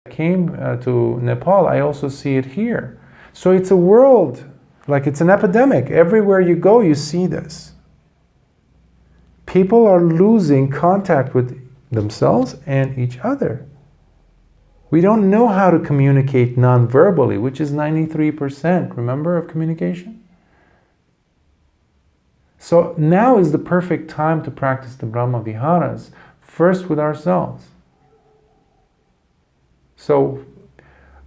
I came to Nepal, I also see it here. So it's a world, like it's an epidemic. Everywhere you go, you see this. People are losing contact with themselves and each other. We don't know how to communicate non-verbally, which is 93%, remember, of communication? So now is the perfect time to practice the Brahmaviharas, first with ourselves. So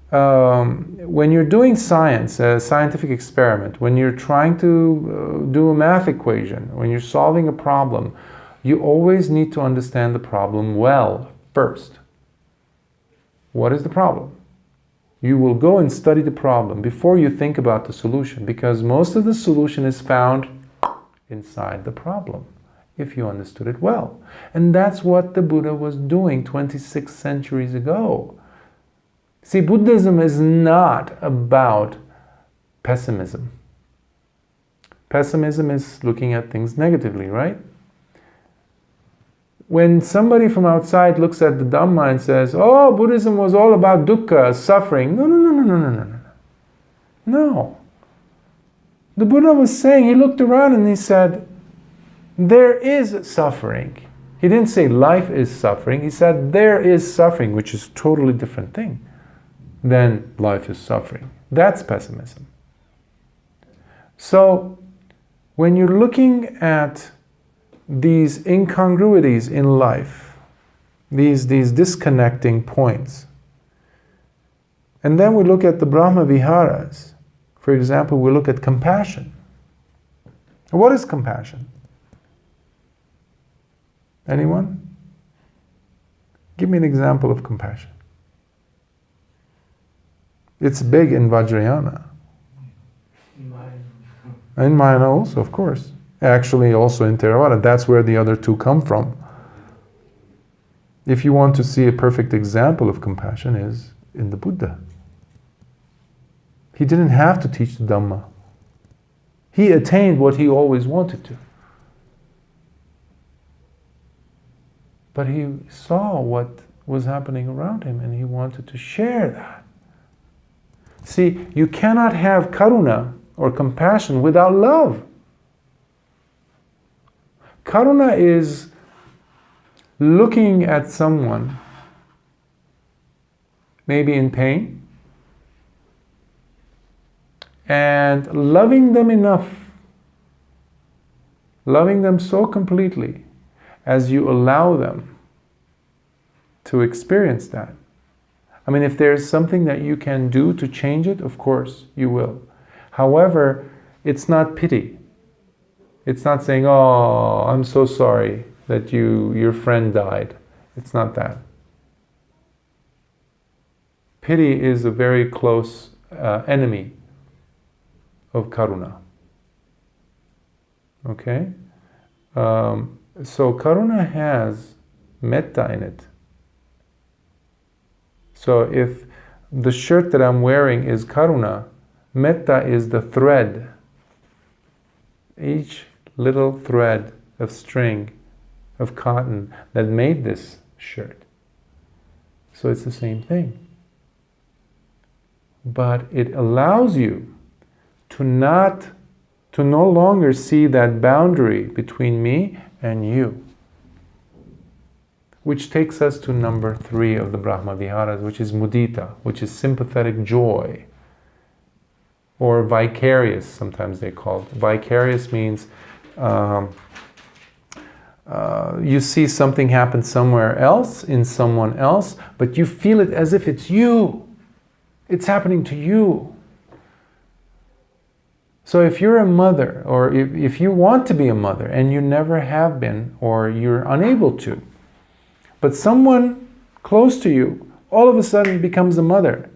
when you're doing science, a scientific experiment, when you're trying to do a math equation, when you're solving a problem, you always need to understand the problem well first. What is the problem? You will go and study the problem before you think about the solution, because most of the solution is found inside the problem, if you understood it well. And that's what the Buddha was doing 26 centuries ago. See, Buddhism is not about pessimism. Pessimism is looking at things negatively, right? When somebody from outside looks at the Dhamma and says, oh, Buddhism was all about dukkha, suffering. No. No. The Buddha was saying, he looked around and he said, there is suffering. He didn't say life is suffering. He said there is suffering, which is a totally different thing than life is suffering. That's pessimism. So when you're looking at these incongruities in life, these disconnecting points, and then we look at the Brahmaviharas, for example, we look at compassion. What is compassion? Anyone? Give me an example of compassion. It's big in Vajrayana. In Mayana also, of course. Actually, also in Theravada. That's where the other two come from. If you want to see a perfect example of compassion, is in the Buddha. He didn't have to teach the Dhamma. He attained what he always wanted to. But he saw what was happening around him and he wanted to share that. See, you cannot have karuna or compassion without love. Karuna is looking at someone, maybe in pain, and loving them enough, loving them so completely as you allow them to experience that. I mean, if there's something that you can do to change it, of course you will. However, it's not pity. It's not saying, oh, I'm so sorry that your friend died. It's not that. Pity is a very close enemy of karuna. Okay? So karuna has metta in it. So if the shirt that I'm wearing is karuna, metta is the thread. Each little thread of string, of cotton that made this shirt. So it's the same thing. But it allows you to no longer see that boundary between me and you. Which takes us to number 3 of the Brahmaviharas, which is mudita, which is sympathetic joy. Or vicarious, sometimes they call it. Vicarious means you see something happen somewhere else, in someone else, but you feel it as if it's you. It's happening to you. So if you're a mother, or if you want to be a mother, and you never have been, or you're unable to, but someone close to you all of a sudden becomes a mother,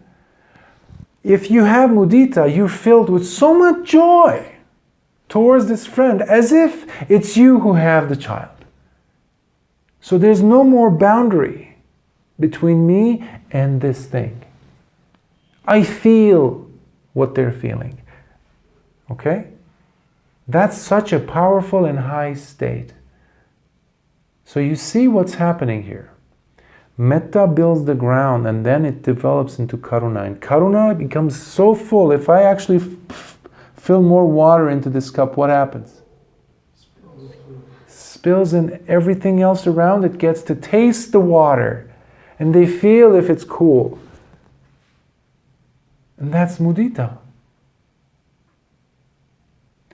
if you have mudita, you're filled with so much joy towards this friend, as if it's you who have the child. So there's no more boundary between me and this thing. I feel what they're feeling. Okay? That's such a powerful and high state. So you see what's happening here. Metta builds the ground, and then it develops into karuna. And karuna becomes so full. If I actually fill more water into this cup, what happens? Spills, and everything else around it gets to taste the water. And they feel if it's cool. And that's mudita.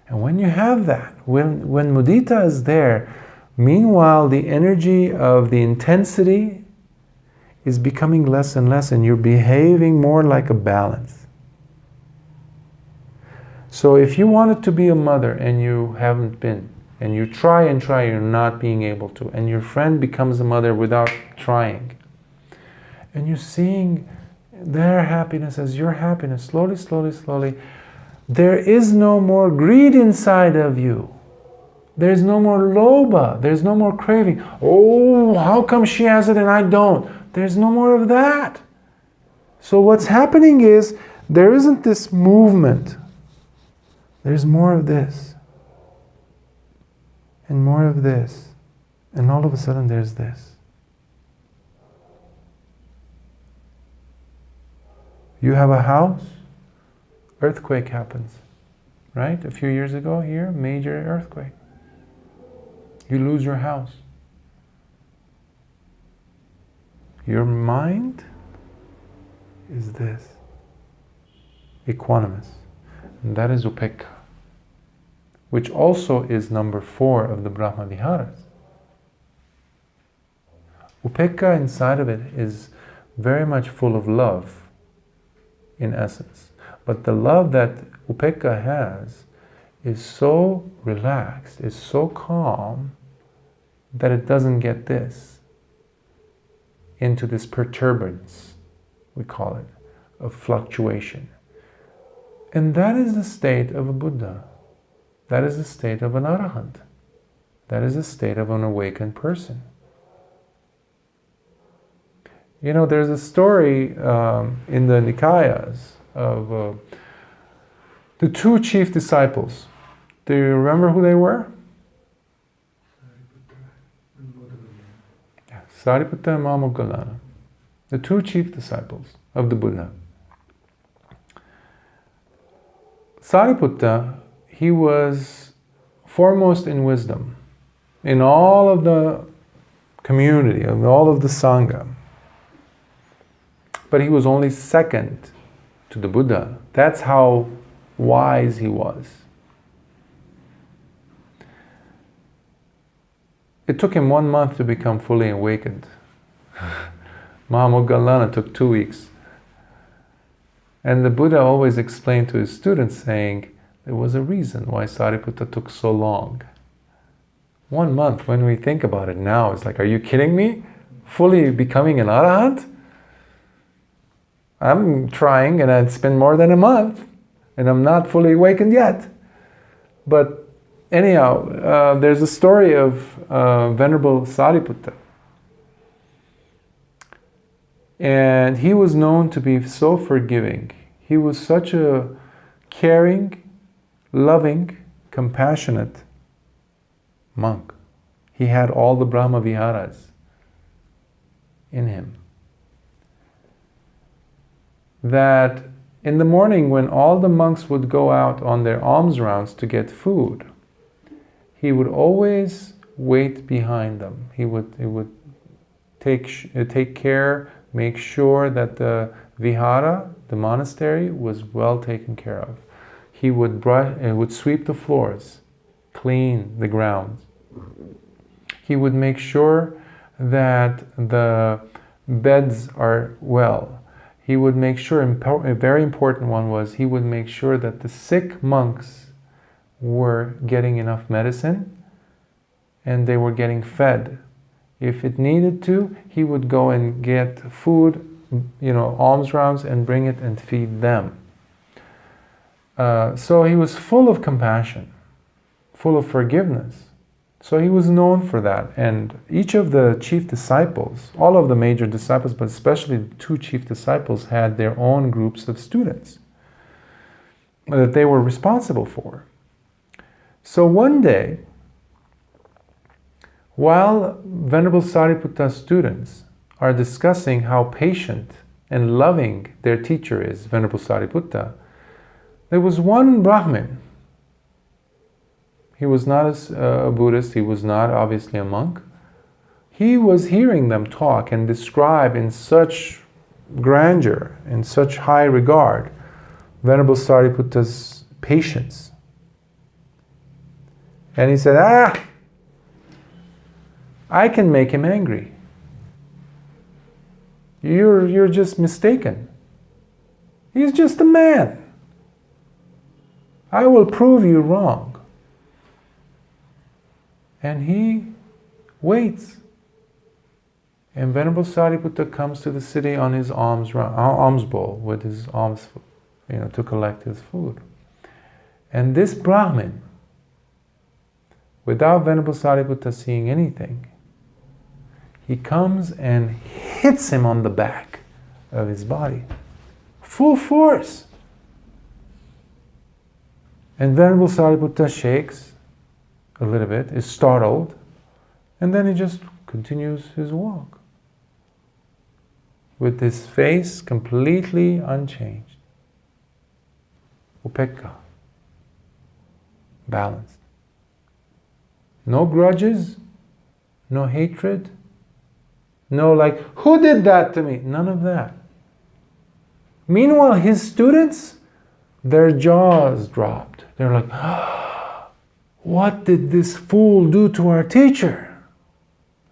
And when you have that, when mudita is there, meanwhile the energy of the intensity is becoming less and less, and you're behaving more like a balance. So if you wanted to be a mother and you haven't been, and you try and try, you're not being able to, and your friend becomes a mother without trying, and you're seeing their happiness as your happiness, slowly, slowly, slowly, there is no more greed inside of you. There's no more lobha. There's no more craving. Oh, how come she has it and I don't? There's no more of that. So what's happening is, there isn't this movement. There's more of this. And more of this. And all of a sudden there's this. You have a house, earthquake happens. Right? A few years ago here, major earthquake. You lose your house. Your mind is this, equanimous. And that is upekkha, which also is number 4 of the Brahmaviharas. Upekkha inside of it is very much full of love, in essence. But the love that upekkha has is so relaxed, is so calm, that it doesn't get this, into this perturbance, we call it, of fluctuation. And that is the state of a Buddha. That is the state of an Arahant. That is the state of an awakened person. You know, there's a story in the Nikayas of the 2 chief disciples. Do you remember who they were? Sariputta and Moggallana, the 2 chief disciples of the Buddha. Sariputta, he was foremost in wisdom in all of the community, in all of the Sangha. But he was only second to the Buddha. That's how wise he was. It took him 1 month to become fully awakened. Moggallana took 2 weeks. And the Buddha always explained to his students, saying, there was a reason why Sariputta took so long. 1 month, when we think about it now, it's like, are you kidding me? Fully becoming an Arahant? I'm trying, and it's been more than a month, and I'm not fully awakened yet. But anyhow, there's a story of Venerable Sariputta. And he was known to be so forgiving. He was such a caring, loving, compassionate monk. He had all the Brahmaviharas in him. That in the morning, when all the monks would go out on their alms rounds to get food, he would always wait behind them. He would take care, make sure that the vihara, the monastery, was well taken care of. He would sweep the floors, clean the grounds. He would make sure that the beds are well. He would make sure, a very important one was, he would make sure that the sick monks were getting enough medicine and they were getting fed. If it needed to, he would go and get food, alms rounds, and bring it and feed them. So he was full of compassion, full of forgiveness. So he was known for that. And each of the chief disciples, all of the major disciples, but especially the 2 chief disciples, had their own groups of students that they were responsible for. So one day, while Venerable Sariputta's students are discussing how patient and loving their teacher is, Venerable Sariputta, there was one Brahmin. He was not a Buddhist, he was not obviously a monk. He was hearing them talk and describe in such grandeur, in such high regard, Venerable Sariputta's patience. And he said, I can make him angry. You're just mistaken. He's just a man. I will prove you wrong. And he waits. And Venerable Sariputta comes to the city on his alms bowl with his alms, to collect his food. And this Brahmin, without Venerable Sariputta seeing anything, he comes and hits him on the back of his body. Full force. And Venerable Sariputta shakes a little bit, is startled, and then he just continues his walk with his face completely unchanged. Upekkha. Balanced. No grudges, no hatred, no like, who did that to me? None of that. Meanwhile, his students, their jaws dropped. They're like, what did this fool do to our teacher?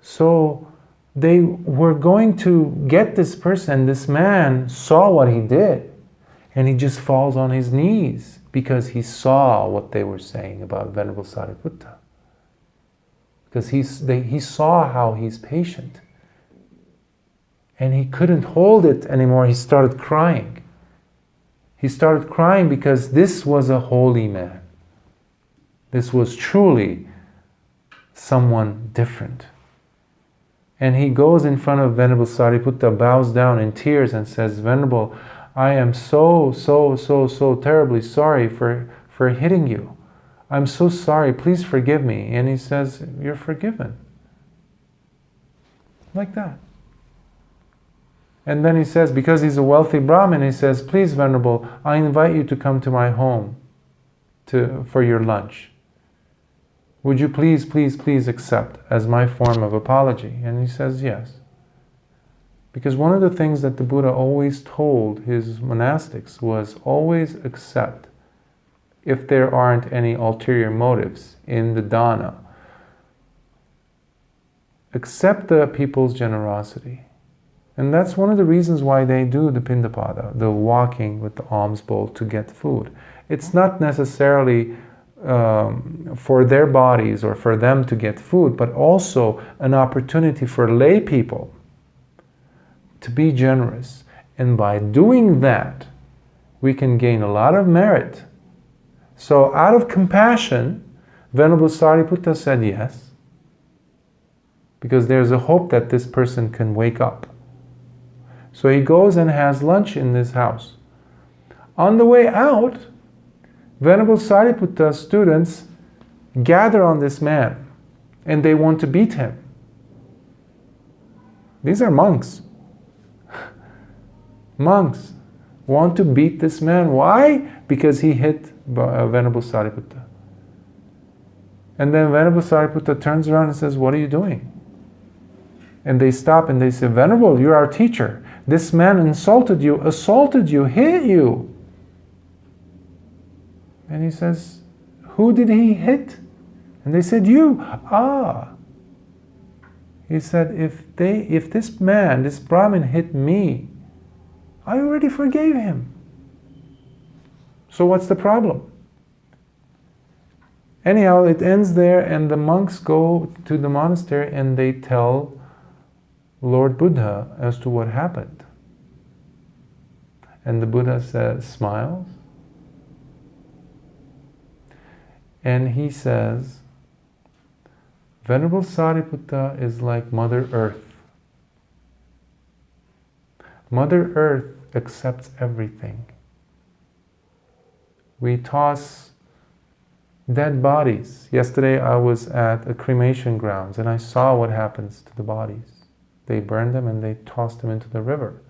So they were going to get this person. This man saw what he did, and he just falls on his knees because he saw what they were saying about Venerable Sariputta. Because he saw how he's patient. And he couldn't hold it anymore. He started crying. He started crying because this was a holy man. This was truly someone different. And he goes in front of Venerable Sariputta, bows down in tears and says, Venerable, I am so terribly sorry for hitting you. I'm so sorry, please forgive me. And he says, you're forgiven. Like that. And then he says, because he's a wealthy Brahmin, he says, please, Venerable, I invite you to come to my home for your lunch. Would you please accept as my form of apology? And he says, yes. Because one of the things that the Buddha always told his monastics was always accept if there aren't any ulterior motives in the dana. Accept the people's generosity. And that's one of the reasons why they do the pindapada, the walking with the alms bowl to get food. It's not necessarily for their bodies or for them to get food, but also an opportunity for lay people to be generous. And by doing that, we can gain a lot of merit. So out of compassion, Venerable Sariputta said yes, because there's a hope that this person can wake up. So he goes and has lunch in this house. On the way out, Venerable Sariputta's students gather on this man and they want to beat him. These are monks. Monks want to beat this man. Why? Because he hit Venerable Sariputta. And then Venerable Sariputta turns around and says, what are you doing? And they stop and they say, Venerable, you're our teacher. This man insulted you, assaulted you, hit you. And he says, who did he hit? And they said, you. He said, if this Brahmin hit me, I already forgave him. So what's the problem? Anyhow, it ends there, and the monks go to the monastery and they tell Lord Buddha as to what happened. And the Buddha smiles. And he says, Venerable Sariputta is like Mother Earth. Mother Earth accepts everything. We toss dead bodies. Yesterday I was at a cremation grounds and I saw what happens to the bodies. they burn them and they toss them into the river.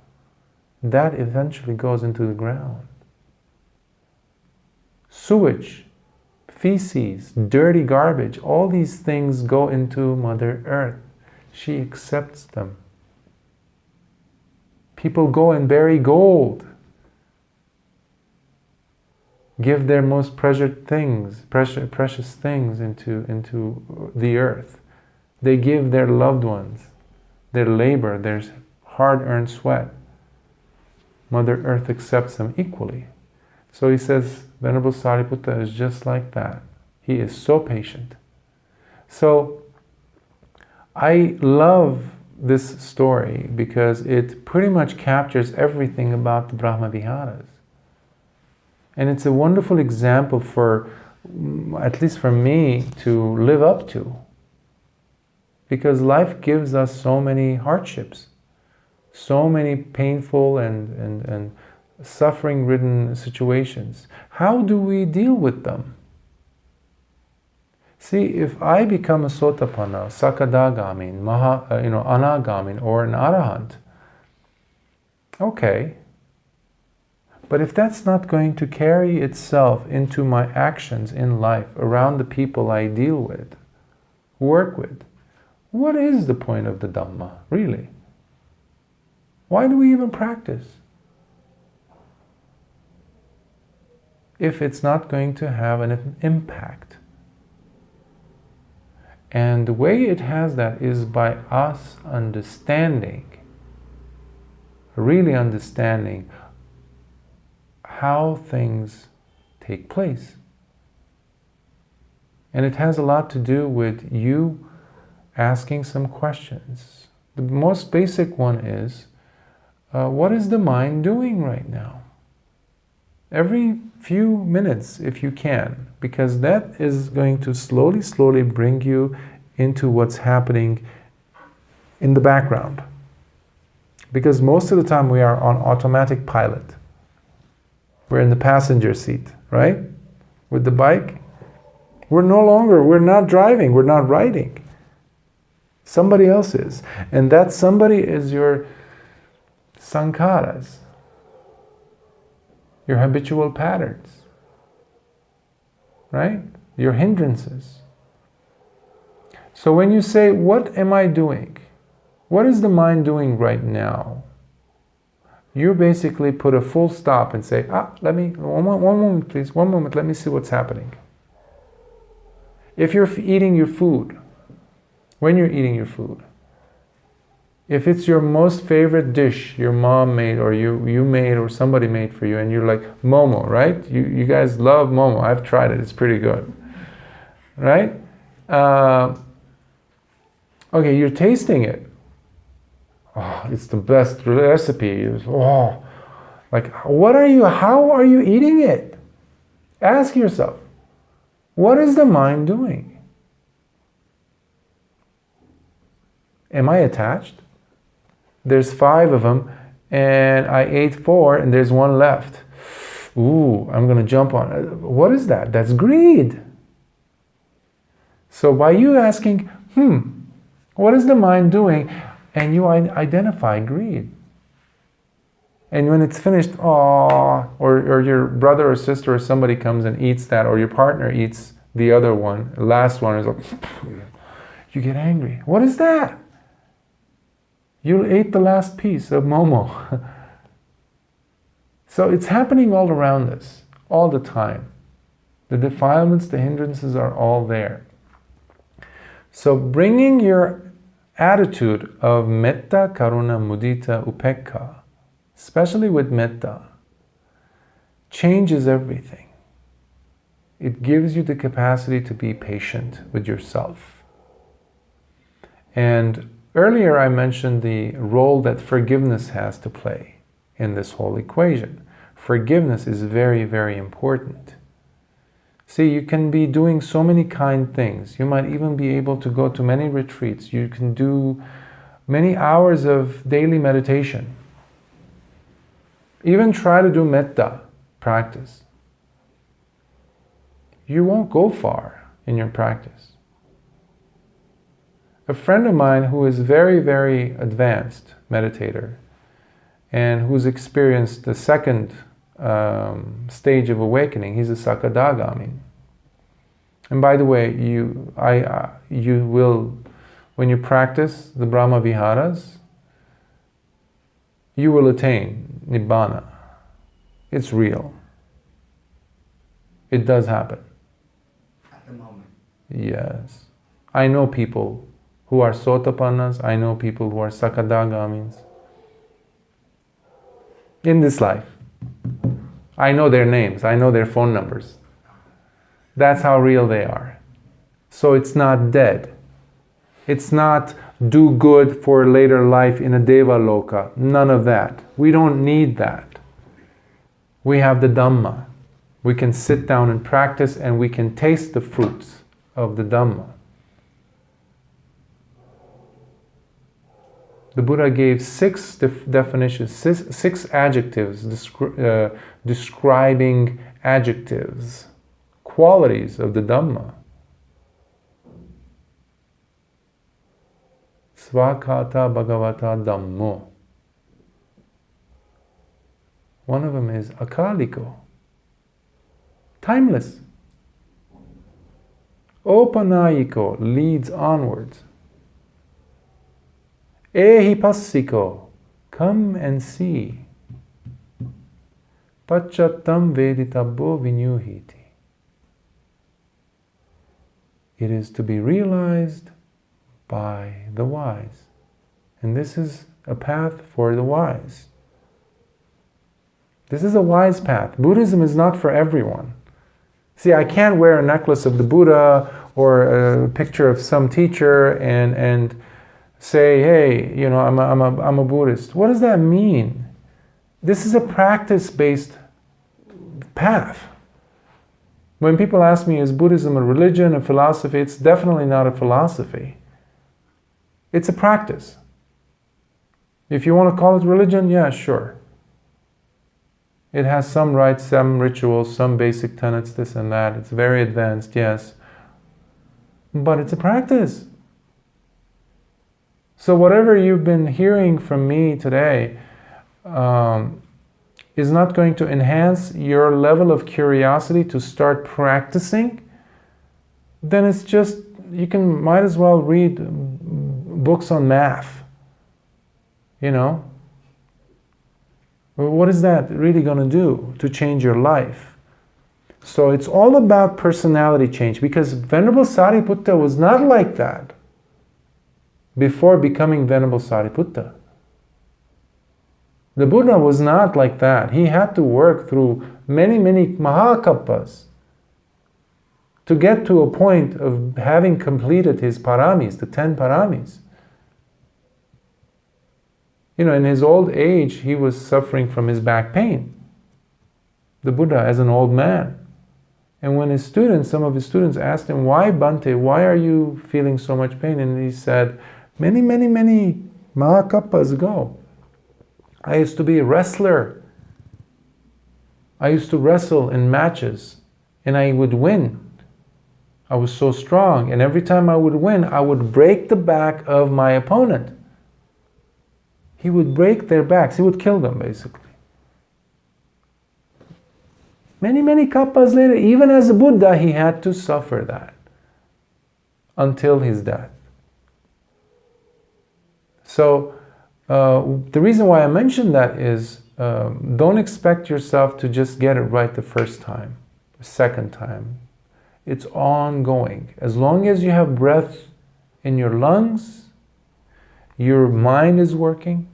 That eventually goes into the ground. Sewage, feces, dirty garbage, all these things go into Mother Earth. She accepts them. People go and bury gold, give their most precious things into the earth. They give their loved ones, their labor, their hard-earned sweat. Mother Earth accepts them equally. So he says, Venerable Sariputta is just like that. He is so patient. So I love this story because it pretty much captures everything about the Brahmaviharas. And it's a wonderful example for, at least for me, to live up to. Because life gives us so many hardships, so many painful and suffering-ridden situations. How do we deal with them? See, if I become a Sotapanna, Sakadagamin, Anagamin, or an Arahant, okay. But if that's not going to carry itself into my actions in life, around the people I deal with, work with, what is the point of the Dhamma, really? Why do we even practice? If it's not going to have an impact. And the way it has that is by us understanding, really understanding how things take place. And it has a lot to do with you asking some questions. The most basic one is, what is the mind doing right now? Every few minutes, if you can, because that is going to slowly bring you into what's happening in the background. Because most of the time we are on automatic pilot. We're in the passenger seat, right? With the bike. We're not driving, we're not riding. Somebody else is. And that somebody is your sankharas, your habitual patterns, right? Your hindrances. So when you say, what am I doing? What is the mind doing right now? You basically put a full stop and say, one moment please, one moment, let me see what's happening. If you're eating your food, when you're eating your food, if it's your most favorite dish your mom made or you made or somebody made for you and you're like, momo, right? You guys love momo. I've tried it. It's pretty good. Right? Okay, you're tasting it. Oh, it's the best recipe. Oh, like, how are you eating it? Ask yourself, what is the mind doing? Am I attached? There's 5 of them, and I ate 4, and there's 1 left. Ooh, I'm going to jump on it. What is that? That's greed. So by you asking, what is the mind doing? And you identify greed. And when it's finished, or your brother or sister or somebody comes and eats that, or your partner eats the other one, the last one, is like, you get angry. What is that? You ate the last piece of momo. So it's happening all around us, all the time. The defilements, the hindrances are all there. So bringing your attitude of metta, karuna, mudita, upekkha, especially with metta, changes everything. It gives you the capacity to be patient with yourself. And earlier I mentioned the role that forgiveness has to play in this whole equation. Forgiveness is very, very important. See, you can be doing so many kind things. You might even be able to go to many retreats. You can do many hours of daily meditation. Even try to do metta practice. You won't go far in your practice. A friend of mine who is very, very advanced meditator and who's experienced the second stage of awakening, he's a Sakadagami. And by the way, you will, when you practice the Brahmaviharas, you will attain Nibbana. It's real. It does happen. At the moment. Yes. I know people who are Sotapannas, I know people who are Sakadagamis. In this life. I know their names, I know their phone numbers. That's how real they are. So it's not dead. It's not do good for later life in a Deva Loka. None of that. We don't need that. We have the Dhamma. We can sit down and practice and we can taste the fruits of the Dhamma. The Buddha gave 6 definitions, 6 adjectives describing adjectives, qualities of the Dhamma. Svakata Bhagavata Dhammo. One of them is akaliko, timeless. Opanayiko, leads onwards. Ehipassiko, come and see. Pachattam veditabbo vinyuhiti. It is to be realized by the wise. And this is a path for the wise. This is a wise path. Buddhism is not for everyone. See, I can't wear a necklace of the Buddha or a picture of some teacher and say, hey, you know, I'm a Buddhist. What does that mean? This is a practice-based path. When people ask me, is Buddhism a religion, a philosophy? It's definitely not a philosophy. It's a practice. If you want to call it religion, yeah, sure. It has some rites, some rituals, some basic tenets, this and that. It's very advanced, yes. But it's a practice. So whatever you've been hearing from me today is not going to enhance your level of curiosity to start practicing. Then it's just, might as well read books on math. You know? Well, what is that really going to do to change your life? So it's all about personality change, because Venerable Sariputta was not like that before becoming Venerable Sariputta. The Buddha was not like that. He had to work through many, many mahakappas to get to a point of having completed his paramis, the 10 paramis. You know, in his old age, he was suffering from his back pain. The Buddha as an old man. And when some of his students asked him, why Bhante, why are you feeling so much pain? And he said, many, many, many mahakappas ago, I used to be a wrestler. I used to wrestle in matches and I would win. I was so strong, and every time I would win, I would break the back of my opponent. He would break their backs. He would kill them, basically. Many, many kappas later, even as a Buddha, he had to suffer that until his death. So, the reason why I mention that is, don't expect yourself to just get it right the first time, the second time. It's ongoing. As long as you have breath in your lungs, your mind is working,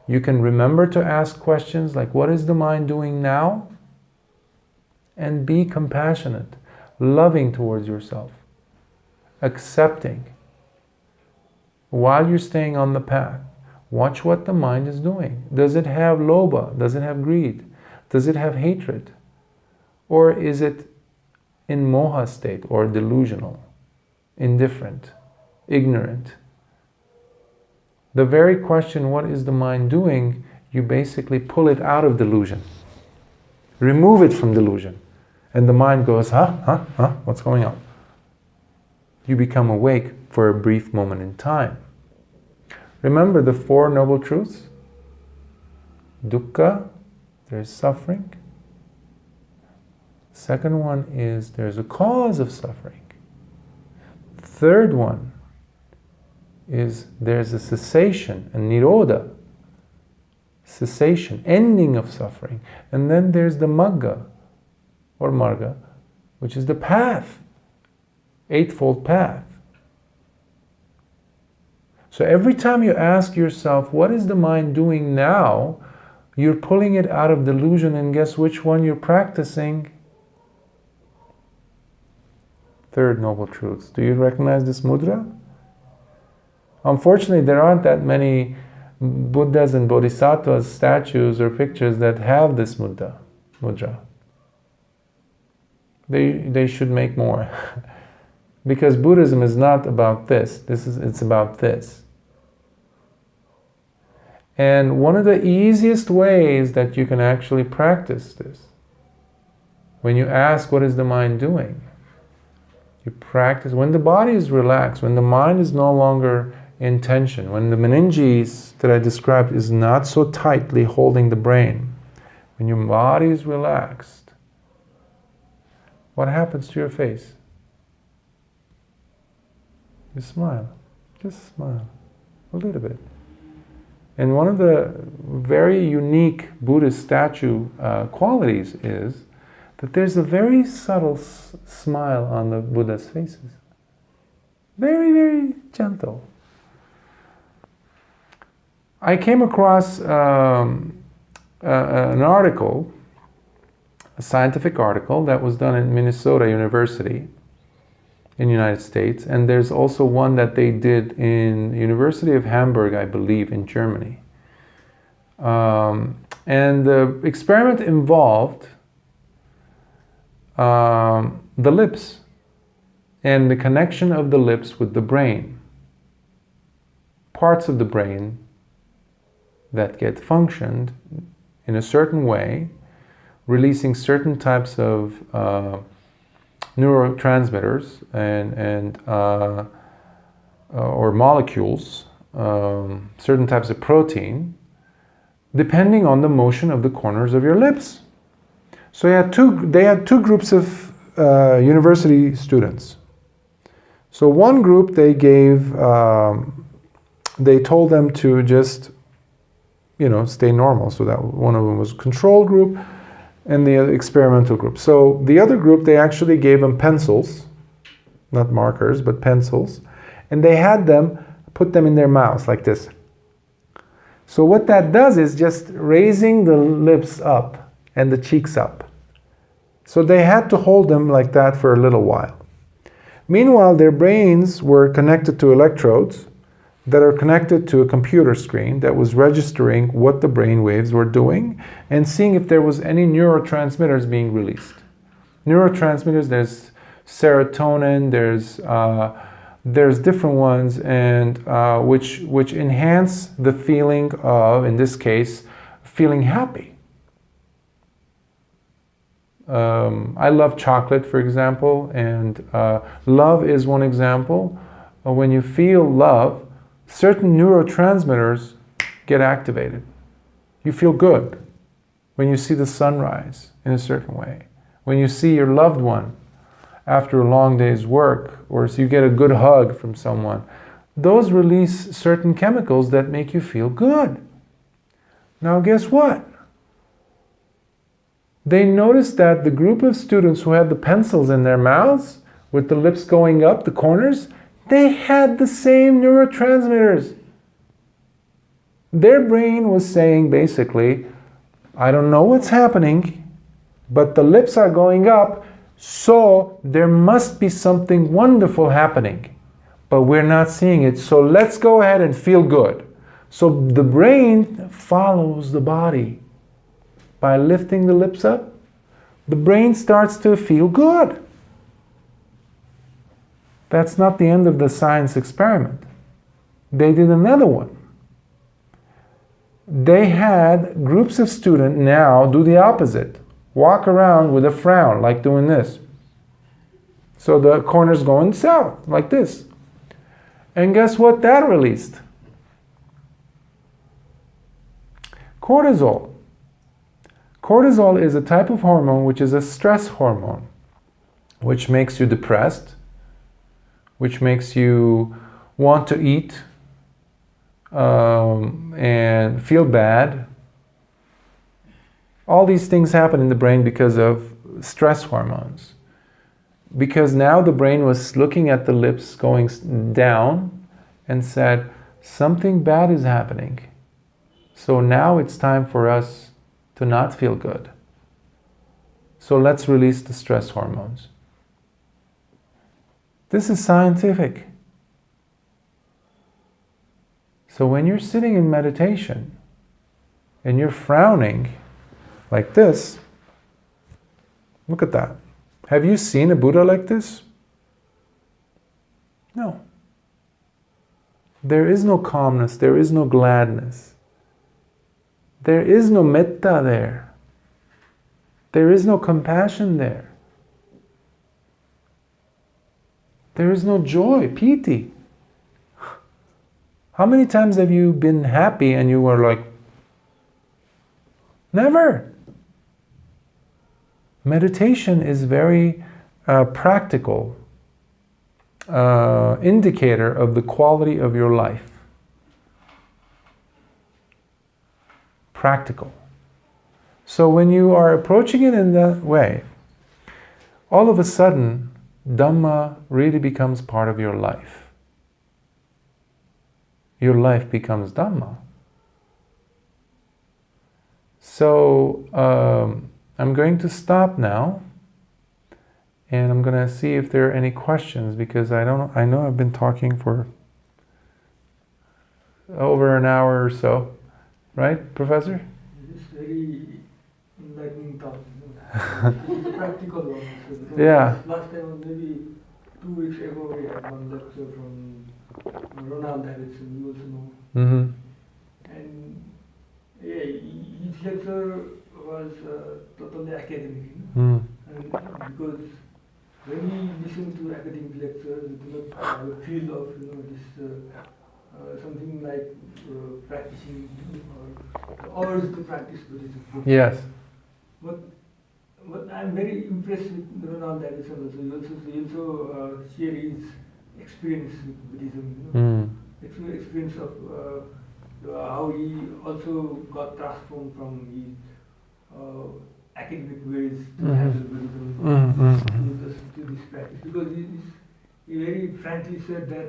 you can remember to ask questions like, what is the mind doing now? And be compassionate, loving towards yourself, accepting. While you're staying on the path, watch what the mind is doing. Does it have lobha? Does it have greed? Does it have hatred? Or is it in moha state or delusional, indifferent, ignorant? The very question, what is the mind doing, you basically pull it out of delusion. Remove it from delusion. And the mind goes, huh, what's going on? You become awake for a brief moment in time. Remember the Four Noble Truths? Dukkha, there's suffering. Second one is there's a cause of suffering. Third one is there's a cessation, a nirodha, cessation, ending of suffering. And then there's the magga, or marga, which is the path, eightfold path. So every time you ask yourself, what is the mind doing now? You're pulling it out of delusion, and guess which one you're practicing? Third Noble Truths. Do you recognize this mudra? Unfortunately, there aren't that many Buddhas and Bodhisattvas statues or pictures that have this mudra. They should make more. Because Buddhism is not about this. It's about this. And one of the easiest ways that you can actually practice this, when you ask, what is the mind doing? You practice, when the body is relaxed, when the mind is no longer in tension, when the meninges that I described is not so tightly holding the brain, when your body is relaxed, what happens to your face? You smile. Just smile. A little bit. And one of the very unique Buddhist statue qualities is that there's a very subtle smile on the Buddha's faces. Very, very gentle. I came across an article, a scientific article that was done at Minnesota University in the United States, and there's also one that they did in the University of Hamburg, I believe, in Germany. And the experiment involved the lips and the connection of the lips with the brain. Parts of the brain that get functioned in a certain way, releasing certain types of neurotransmitters or molecules, certain types of protein, depending on the motion of the corners of your lips. So they had two groups of university students. So one group they told them to just, stay normal. So that one of them was control group and the experimental group. So the other group, they actually gave them pencils, not markers, but pencils, and they had them put them in their mouths like this. So what that does is just raising the lips up and the cheeks up. So they had to hold them like that for a little while. Meanwhile, their brains were connected to electrodes that are connected to a computer screen that was registering what the brain waves were doing and seeing if there was any neurotransmitters being released. Neurotransmitters, there's serotonin, there's different ones, and which enhance the feeling of, in this case, feeling happy. I love chocolate, for example, and love is one example. When you feel love, certain neurotransmitters get activated. You feel good when you see the sunrise in a certain way. When you see your loved one after a long day's work, or so you get a good hug from someone. Those release certain chemicals that make you feel good. Now guess what? They noticed that the group of students who had the pencils in their mouths, with the lips going up, the corners, they had the same neurotransmitters. Their brain was saying basically, I don't know what's happening, but the lips are going up, so there must be something wonderful happening. But we're not seeing it, so let's go ahead and feel good. So the brain follows the body. By lifting the lips up, the brain starts to feel good. That's not the end of the science experiment. They did another one. They had groups of students now do the opposite. Walk around with a frown, like doing this. So the corner's going south, like this. And guess what that released? Cortisol. Cortisol is a type of hormone which is a stress hormone, which makes you depressed, which makes you want to eat and feel bad. All these things happen in the brain because of stress hormones. Because now the brain was looking at the lips going down and said, something bad is happening. So now it's time for us to not feel good. So let's release the stress hormones. This is scientific. So when you're sitting in meditation and you're frowning like this, look at that. Have you seen a Buddha like this? No. There is no calmness, there is no gladness. There is no metta there. There is no compassion there. There is no joy, piti. How many times have you been happy and you were like, never. Meditation is very practical indicator of the quality of your life. Practical. So when you are approaching it in that way, all of a sudden, Dhamma really becomes part of your life. Your life becomes Dhamma. So I'm going to stop now, and I'm going to see if there are any questions, because I know I've been talking for over an hour or so. Right, Professor? It is very enlightening talk. It's a practical one. So Yeah. Last time, maybe 2 weeks ago, we had one lecture from Ronald Davidson, you also know. Mm-hmm. And yeah, each lecture was totally academic. Mm. And because when we listen to academic lectures, we do not have a feel of this something like practicing or hours to practice Buddhism. Yes. But I'm very impressed with Ronald Davidson also. He also share his experience with Buddhism. Experience of how he also got transformed from his academic ways to handle Buddhism to this practice. Because he very frankly said that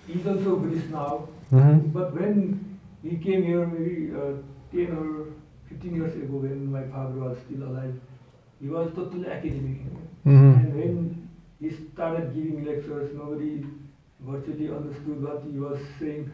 he's also Buddhist now, but when he came here maybe 10 or 15 years ago, when my father was still alive, he was totally academic. And when he started giving lectures, nobody virtually understood what he was saying.